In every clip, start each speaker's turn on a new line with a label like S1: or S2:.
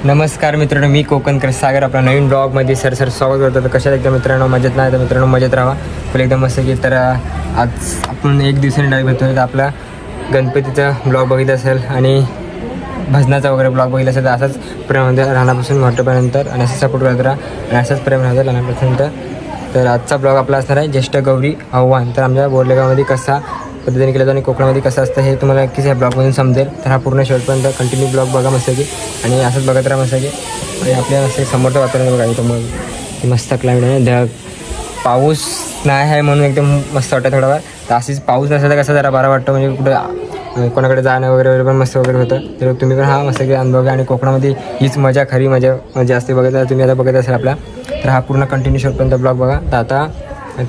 S1: नमस्कार मित्रांनो, मी कोकणकर सागर आपल्या नवीन ब्लॉगमध्ये सर स्वागत करतो. तर कशात एकदम मित्रांनो मजेत नाही तर मित्रांनो मजेत राहा पण एकदम मस्त की. तर आज आपण एक दिवसाने डायरेक्ट भेटतो. तर आपला गणपतीचा ब्लॉग बघितला असेल आणि भजनाचा वगैरे ब्लॉग बघितला असेल तर असाच प्रेम लहानापासून मोठ्यापर्यंत आणि असं सपोर्ट करत राहा आणि असाच प्रेम राहतो लहानापासून. तर आजचा ब्लॉग आपला असणार आहे ज्येष्ठ गौरी आव्हान. तर आमच्या बोरलेगावमध्ये कसा पद्धतीने केलं जातं आणि कोकणामध्ये कसं असतं हे तुम्हाला नक्कीच ह्या ब्लॉगमधून समजेल. तर हा पूर्ण शेवटपर्यंत कंटिन्यू ब्लॉग बघा मस्त की आणि असंच बघत राहा मस्त की. आणि आपल्या असं समोरचं वातावरण बघा इथं मग मस्त क्लायमेट आहे. ढग पाऊस नाही आहे म्हणून एकदम मस्त वाटतं थोडा वेळ. तर अशीच पाऊस नसेल तर कसं जरा बरं वाटतं म्हणजे कुठं कोणाकडे जाणं वगैरे पण मस्त वगैरे होतं. तर तुम्ही पण हा मस्त की अनुभव घ्या आणि कोकणामध्ये हीच मजा खरी मजा असते बघायला. तुम्ही आता बघत असाल आपला तर हा पूर्ण कंटिन्यू शेवटपर्यंत ब्लॉग बघा. तर आता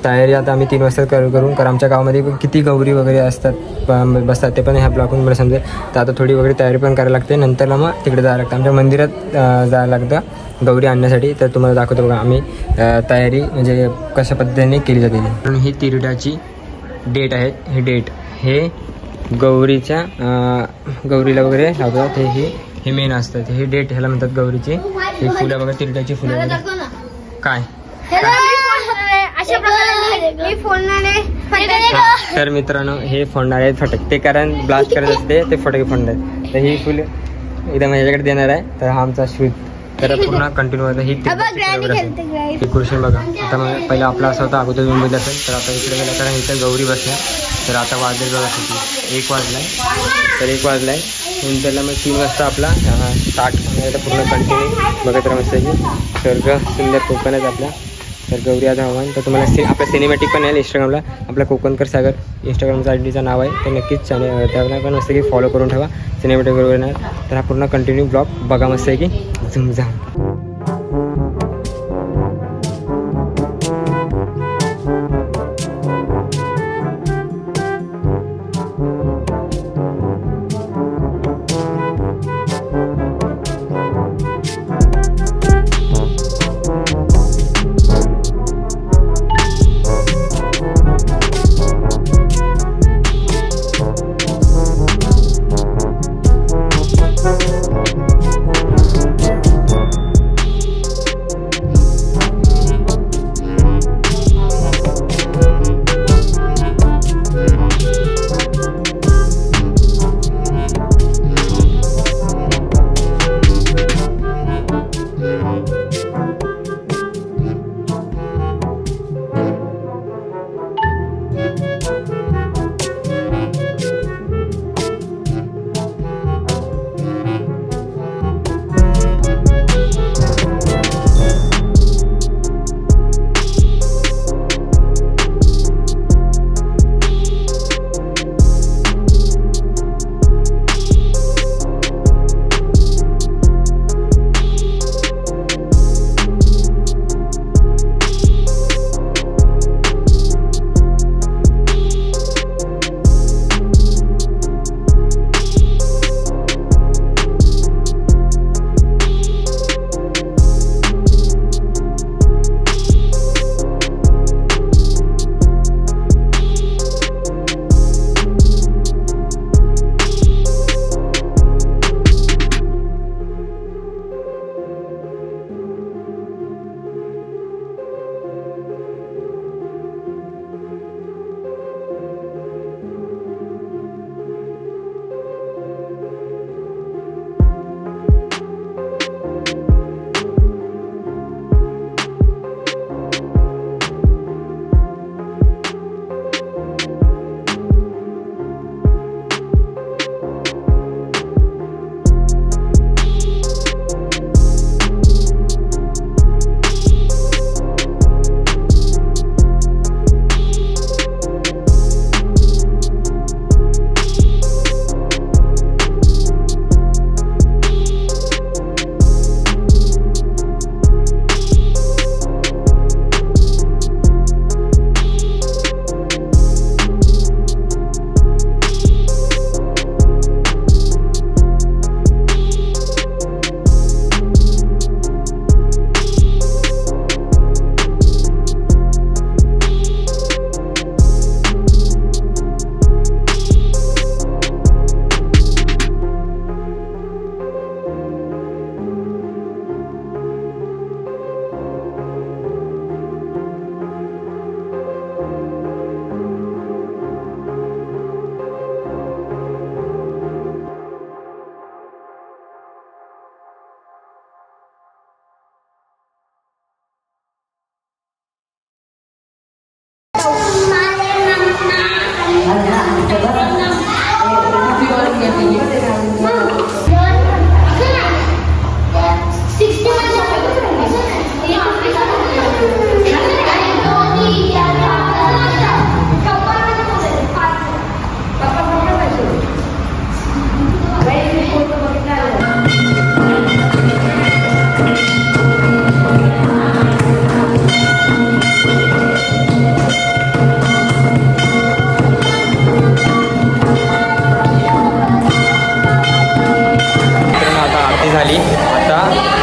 S1: तयारी आता आम्ही 3 वाजता करून कारण आमच्या गावामध्ये किती गौरी वगैरे असतात बसतात ते पण ह्या ब्लॉगून मला समजेल. तर आता थोडी वगैरे तयारी पण करायला लागते. नंतरला मग तिकडे जायला लागतं आमच्या मंदिरात जायला लागतं गौरी आणण्यासाठी. तर तुम्हाला दाखवतो बघा आम्ही तयारी म्हणजे कशा पद्धतीने केली जाते. म्हणून ही तिरड्याची डेट आहेत. हे डेट हे गौरीच्या गौरीला वगैरे लावतात. हे मेन असतात. हे डेट ह्याला म्हणतात गौरीची. ही फुलं बघा तिरड्याची फुलं वगैरे काय तर मित्रांनो हे फोडणारे आहेत फटके कारण ब्लास्ट करत असते ते फटके फोडणार. तर ही फुल एकदम माझ्याकडे देणार आहे. तर हा आमचा शूट तर पूर्ण कंटिन्यू होता. ही डेकोरेशन बघा. आता पहिला आपला असं होता अगोदर मुंबईत असेल तर आता इकडे गेला कारण इथं गौरी बसणार. तर आता वाजले बघा किती 1 वाजलाय. तर 1 वाजलाय नंतरला मग 3 वाजता आपला स्टार्ट होणार. पूर्ण कंटिन्यू बघत राहा मस्त की स्वर्ग सुंदर कोकणच आपला. तर गौरी आव्हान. तर तुम्हाला आपलं सिनेमॅटिक पण आहे इंस्टाग्रामला आपला कोकणकर सागर इंस्टाग्रामचा आयडीचं नाव आहे. तर नक्कीच चॅनल त्याला पण मस्त की फॉलो करून ठेवा सिनेमॅटिक बरोबर येणार. तर हा पूर्ण कंटिन्यू ब्लॉग बघा मस्त आहे की झुमझाम.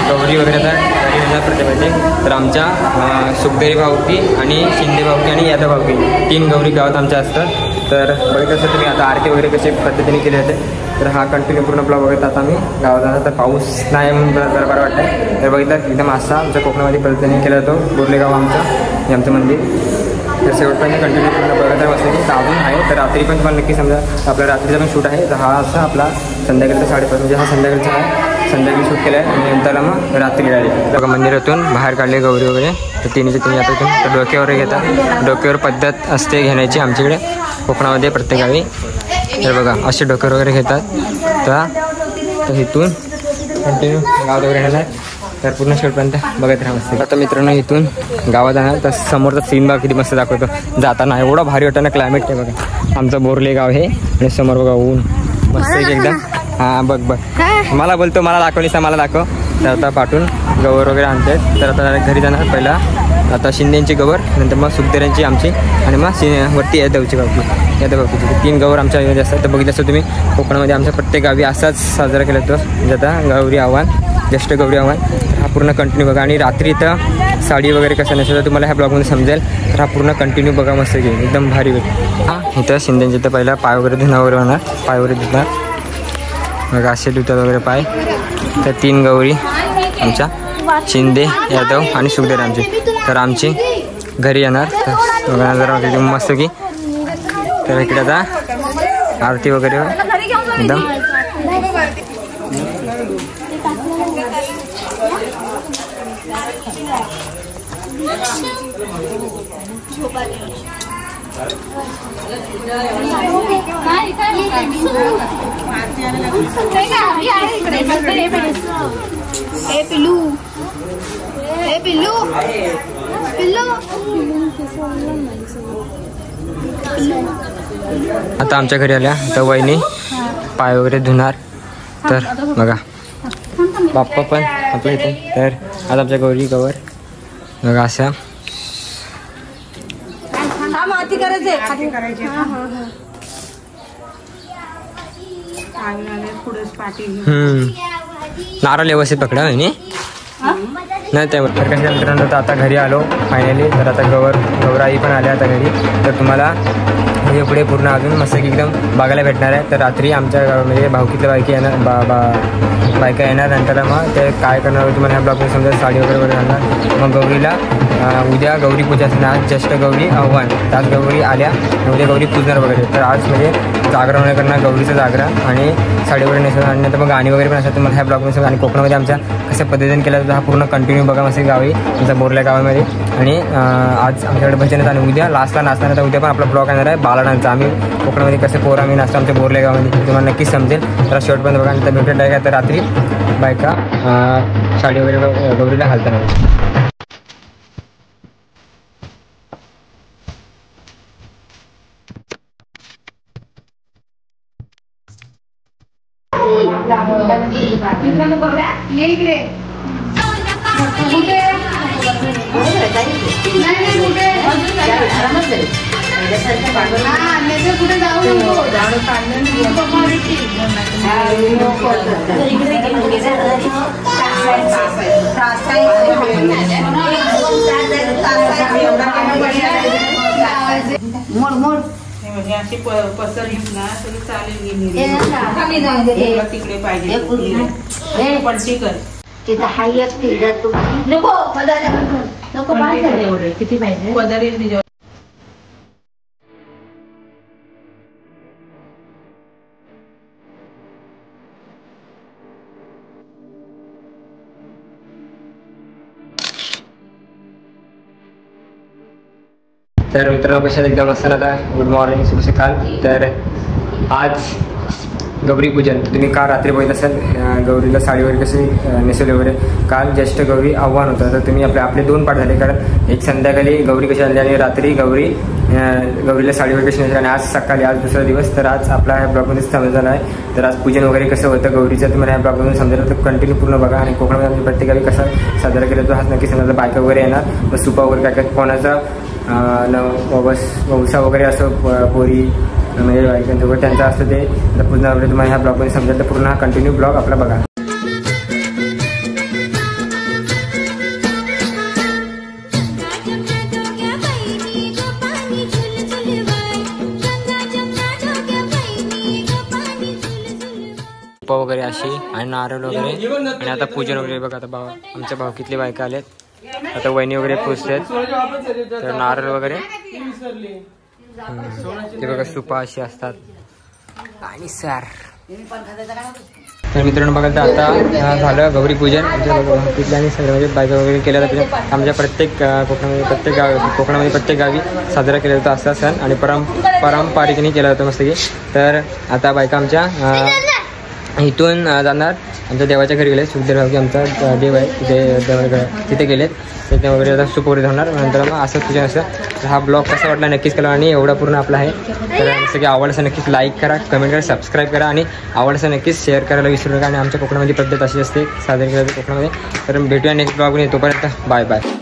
S1: गौरी वगैरे आता घरी येणार प्रत्येकाची. तर आमच्या सुखदेवी भाऊकी आणि शिंदे भाऊकी आणि यादव भाऊकी 3 गौरी गावात आमच्या असतात. तर बघितलं असं तुम्ही आता आरती वगैरे कशी पद्धतीने केली जाते. तर हा कंटिन्यू पूर्ण ब्लॉग बघत आता आम्ही गावात जाणार. तर पाऊस नाही म्हणून जरा बरं वाटतं. तर बघितलं एकदम असा आमच्या कोकणामध्ये पद्धतीने केला जातो. बोरलेगाव आमचं मंदिर. तर शेवटपर्यंत कंटिन्यू पूर्ण बघत आहे मस्त की अजून आहे. तर रात्री पण तुम्हाला नक्की समजा आपला रात्रीचा पण शूट आहे. तर हा असा आपला संध्याकाळचा 5:30 म्हणजे हा संध्याकाळचा आहे. संध्याकाळी शूट केला आहे आणि नंतरला मग रात्री डायरेक्ट बघा मंदिरातून बाहेर काढले गौरी वगैरे. तर तिन्हीचे तिन्ही आता इथून तर डोक्यावर घेतात. डोक्यावर पद्धत असते घेण्याची आमच्याकडे कोकणामध्ये प्रत्येक गावी. तर बघा असे डोक्यावर वगैरे घेतात. तर इथून कंटिन्यू गावात वगैरे येणार. तर पूर्ण शेवटपर्यंत बघत राहा मस्त. आता मित्रांनो इथून गावात जाणार. तर समोरचा सीन बघा किती मस्त दाखवतो जाताना. एवढा भारी वाटतं ना क्लायमेट आहे बघा. आमचं बोरले गाव आहे आणि समोर बघा ऊन मस्त एकदम. हां बघ मला बोलतो मला दाखवलीस मला दाखव. तर आता पाठवून गवर वगैरे आणतात. तर आता घरी जाणार. पहिला आता शिंदेची गवर, नंतर मग सुखदेवांची आमची आणि मग वरती यादवची भाऊकीची 3 गवर आमच्या गावी असतात. तर बघितलं असं तुम्ही कोकणामध्ये आमच्या प्रत्येक गावी असाच साजरा केला जातो. म्हणजे आता गौरी आव्हान ज्येष्ठ गौरी आव्हान. हा पूर्ण कंटिन्यू बघा. आणि रात्री तर साडी वगैरे कसं नसेल तर तुम्हाला ह्या ब्लॉगमध्ये समजेल. तर हा पूर्ण कंटिन्यू बघा मस्त घेईल एकदम भारी होईल. हां इथं शिंदेचे तर पहिला पाय वगैरे धुणं वगैरे होणार. पाय वगैरे धुणार बघा असे धुतात वगैरे पाय. तर 3 गौरी आमच्या शिंदे यादव आणि सुखदेव आमची. तर आमची घरी येणार. तर बघा जरा मस्त की. तर इकडे आता आरती वगैरे एकदम आता आमच्या घरी आल्या. तर वहिनी पाय वगैरे धुणार. तर बघा बाप्पा पण आपल्या इथे. तर आता आमच्या गौरी गवर बघा अशा नारळ व्यवस्थित पकडा वहिनी नाही त्यामुळे. तर कशा मित्रांनो तर आता घरी आलो फायनली. तर आता गौराई पण आल्या आता घरी. तर तुम्हाला म्हणजे पुढे पूर्ण अजून मस्त एकदम बघायला भेटणार आहे. तर रात्री आमच्या म्हणजे भाऊकीतल्या बायकी येणार बायका येणार. नंतर मग ते काय करणार तुम्हाला ह्या ब्लॉगमध्ये समजा साडी वगैरे घालणार. मग गौरीला उद्या गौरी पूजा असणार. आज ज्येष्ठ गौरी आव्हान. त्याच गौरी आल्या उद्या गौरी पूजणार वगैरे. तर आज म्हणजे जागरण वगैरे करणार गौरीचं जागरण आणि साडी वगैरे नेसणार. आणि नंतर मग गाणी वगैरे पण असतात तुम्हाला ह्या ब्लॉगमध्ये समजा. आणि कोकणामध्ये आमच्या कशा पद्धतीने केला जातो हा पूर्ण कंटिन्यू बघा मस्त गावी आमच्या बोरल्या गावामध्ये. आणि आज आमच्याकडे भजन आणि उद्या लास्टला नाचताना. तर उद्या पण आपला ब्लॉग येणार आहे बालाडांचा. आम्ही कोकणामध्ये कसे पोरं आम्ही नाचतो आमच्या बोरल्या गावामध्ये तुम्हाला नक्कीच समजेल. तर शेवटपर्यंत बघा. नंतर भेटत आहे का तर रात्री बायका साडी वगैरे गौरीला घालताना.
S2: अशी पसरलीस ना तरी चालेल. तिकडे पाहिजे पलटी कर.
S3: तिथं हाय एक तिथं तू नको नको
S2: एवढे किती पाहिजे पदरी.
S1: तर मित्रांनो कशात एकदम असताना आता गुड मॉर्निंग शुभ सकाळ. तर आज गौरी पूजन तुम्ही काल रात्री बघितलं असेल गौरीला साडी वगैरे कशी नेसवली वगैरे. काल ज्येष्ठ गौरी आव्हान होतं. तर तुम्ही आपले 2 पाठ झाले. कारण एक संध्याकाळी गौरी कशी आली आणि रात्री गौरीला साडी वगैरे कशी नेसली आणि आज सकाळी आज दुसरा दिवस. तर आज आपला ह्या ब्लॉगमध्ये समजलं आहे. तर आज पूजन वगैरे कसं होतं गौरीचं तुम्हाला ह्या ब्लॉगमधून समजेल. तर कंटिन्यू पूर्ण बघा. आणि कोकणामध्ये प्रत्येकावी कसा साजरा केला तो हाच नक्की समजा. बायका वगैरे येणार मग सुपा वगैरे काय कोणाचा वंसा वगैरे असं पोरी म्हणजे बायकांसोबत त्यांचं असतं ते. तर पूर्ण वगैरे तुम्हाला ह्या ब्लॉगमध्ये समजेल. तर पूर्ण हा कंटिन्यू ब्लॉग आपला बघा. वगैरे अशी आणि नारळ वगैरे आणि आता पूजन वगैरे बघा. आता आमच्या भावकीतली बायका आलेत, आता वहिनी वगैरे पूजतात. तर नारळ वगैरे ते बघा सुपा अशी असतात आणि सार. तर मित्रांनो बघा तर आता झालं गौरी पूजन आमच्या भावकीतल्या आणि सगळं म्हणजे बायका वगैरे केल्या जातात. आमच्या प्रत्येक कोकणामध्ये प्रत्येक गावी साजरा केला जातो असा सण आणि पारंपरिकने केला जातो मस्त की. तर आता बायका आमच्या इथून जाणार आमच्या देवाच्या घरी गेले. सुखदेव भावकी आमचा देव आहे तिथे तिथे गेलेत. तिथे वगैरे आता सूप वगैरे धावणार. नंतर मग असं पूजन असं. तर हा ब्लॉग कसा वाटला नक्कीच करा आणि एवढा पूर्ण आपला आहे. तर सगळे आवडलं नक्कीच लाईक करा, कमेंट करा, सबस्क्राईब करा आणि आवडलं नक्कीच शेअर करायला विसरू नका. आणि आमच्या कोकणामध्ये पद्धत अशी असते साजरी केली जाते कोकणामध्ये. तर भेटूया नेक्स्ट ब्लॉगमध्ये. तोपर्यंत बाय बाय.